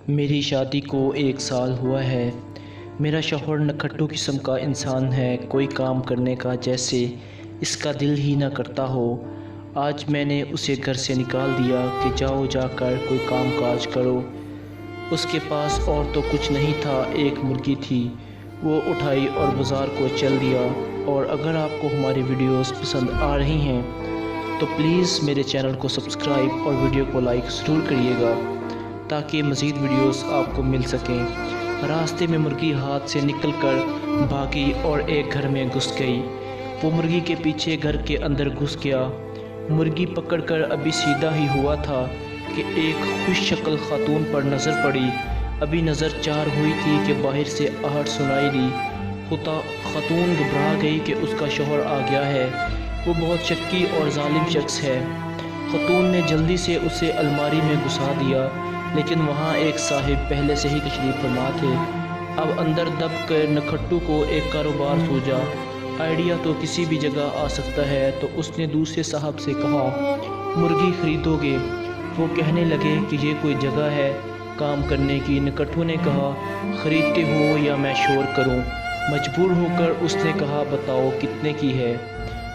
میری شادی کو 1 سال ہوا ہے۔ میرا شوہر نکھٹو قسم کا انسان ہے، کوئی کام کرنے کا جیسے اس کا دل ہی نہ کرتا ہو۔ آج میں نے اسے گھر سے نکال دیا کہ جاؤ جا کر کوئی کام کاج کرو۔ اس کے پاس اور تو کچھ نہیں تھا، ایک مرغی تھی، وہ اٹھائی اور بازار کو چل دیا۔ اور اگر آپ کو ہماری ویڈیوز پسند آ رہی ہیں تو پلیز میرے چینل کو سبسکرائب اور ویڈیو کو لائک ضرور کریے گا تاکہ مزید ویڈیوز آپ کو مل سکیں۔ راستے میں مرغی ہاتھ سے نکل کر بھاگی اور ایک گھر میں گھس گئی۔ وہ مرغی کے پیچھے گھر کے اندر گھس گیا۔ مرغی پکڑ کر ابھی سیدھا ہی ہوا تھا کہ ایک خوش شکل خاتون پر نظر پڑی۔ ابھی نظر چار ہوئی تھی کہ باہر سے آہٹ سنائی دی۔ خاتون گھبرا گئی کہ اس کا شوہر آ گیا ہے، وہ بہت شکی اور ظالم شخص ہے۔ خاتون نے جلدی سے اسے الماری میں گھسا دیا، لیکن وہاں ایک صاحب پہلے سے ہی تشریف فرما تھے۔ اب اندر دب کر نکھٹو کو ایک کاروبار سوجا، آئیڈیا تو کسی بھی جگہ آ سکتا ہے، تو اس نے دوسرے صاحب سے کہا مرغی خریدو گے؟ وہ کہنے لگے کہ یہ کوئی جگہ ہے کام کرنے کی۔ نکھٹو نے کہا خریدتے ہو یا میں شور کروں؟ مجبور ہو کر اس نے کہا بتاؤ کتنے کی ہے؟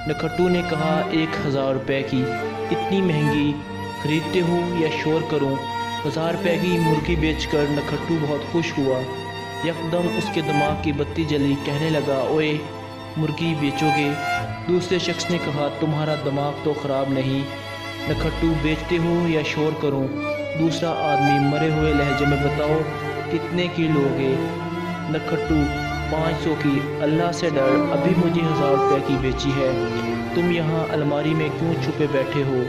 نکھٹو نے کہا 1000 روپے کی۔ اتنی مہنگی؟ خریدتے ہو یا شور کروں؟ 1000 روپے کی مرغی بیچ کر نکھٹو بہت خوش ہوا۔ یکدم اس کے دماغ کی بتی جلی، کہنے لگا اوئے مرغی بیچو گے؟ دوسرے شخص نے کہا تمہارا دماغ تو خراب نہیں؟ نکھٹو بیچتے ہو یا شور کروں؟ دوسرا آدمی مرے ہوئے لہجے میں بتاؤ کتنے کی لوگے؟ نکھٹو 500 کی۔ اللہ سے ڈر، ابھی مجھے 1000 روپے کی بیچی ہے، تم یہاں الماری میں کیوں چھپے بیٹھے ہو؟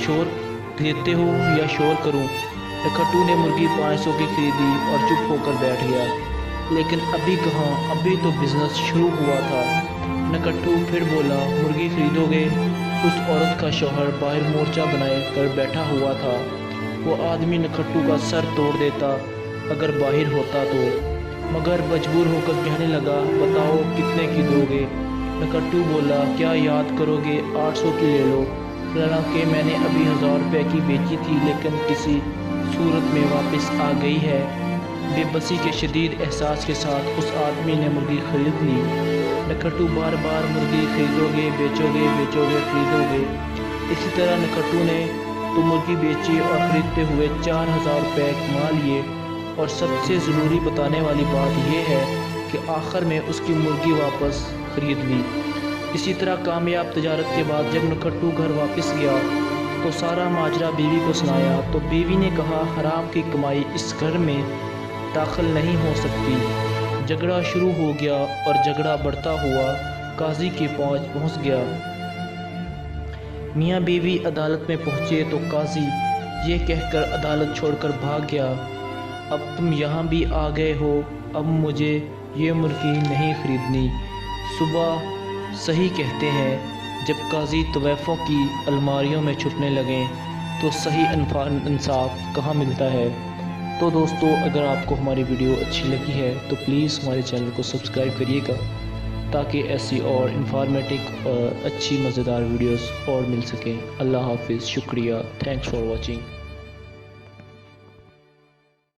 شور دیتے ہو یا شور کروں؟ نکھٹو نے مرغی 500 کی خریدی اور چپ ہو کر بیٹھ گیا۔ لیکن ابھی کہاں، ابھی تو بزنس شروع ہوا تھا۔ نکھٹو پھر بولا مرغی خریدو گے؟ اس عورت کا شوہر باہر مورچہ بنائے کر بیٹھا ہوا تھا۔ وہ آدمی نکھٹو کا سر توڑ دیتا اگر باہر ہوتا تو، مگر مجبور ہو کر کہنے لگا بتاؤ کتنے کی دو گے؟ نکھٹو بولا کیا یاد کرو گے؟ 800 کی لے لو۔ حالانکہ میں نے ابھی 1000 روپے کی بیچی تھی، لیکن کسی صورت میں واپس آ گئی ہے۔ بے بسی کے شدید احساس کے ساتھ اس آدمی نے مرغی خرید لی۔ نکھٹو بار بار مرغی خریدو گے، بیچو گے، بیچو گے، خریدو گے۔ اسی طرح نکھٹو نے تو مرغی بیچی اور خریدتے ہوئے 4000 روپے کما لیے۔ اور سب سے ضروری بتانے والی بات یہ ہے کہ آخر میں اس کی مرغی واپس خرید لی۔ اسی طرح کامیاب تجارت کے بعد جب نکھٹو گھر واپس گیا تو سارا ماجرا بیوی کو سنایا، تو بیوی نے کہا حرام کی کمائی اس گھر میں داخل نہیں ہو سکتی۔ جھگڑا شروع ہو گیا اور جھگڑا بڑھتا ہوا قاضی کے پہنچ گیا۔ میاں بیوی عدالت میں پہنچے تو قاضی یہ کہہ کر عدالت چھوڑ کر بھاگ گیا اب تم یہاں بھی آ گئے ہو، اب مجھے یہ مرغی نہیں خریدنی۔ صبح صحیح کہتے ہیں، جب قاضی طوائفوں کی الماریوں میں چھپنے لگیں تو صحیح انصاف کہاں ملتا ہے؟ تو دوستو، اگر آپ کو ہماری ویڈیو اچھی لگی ہے تو پلیز ہمارے چینل کو سبسکرائب کریے گا تاکہ ایسی اور انفارمیٹک اور اچھی مزیدار ویڈیوز اور مل سکیں۔ اللہ حافظ، شکریہ، تھینکس فار واچنگ۔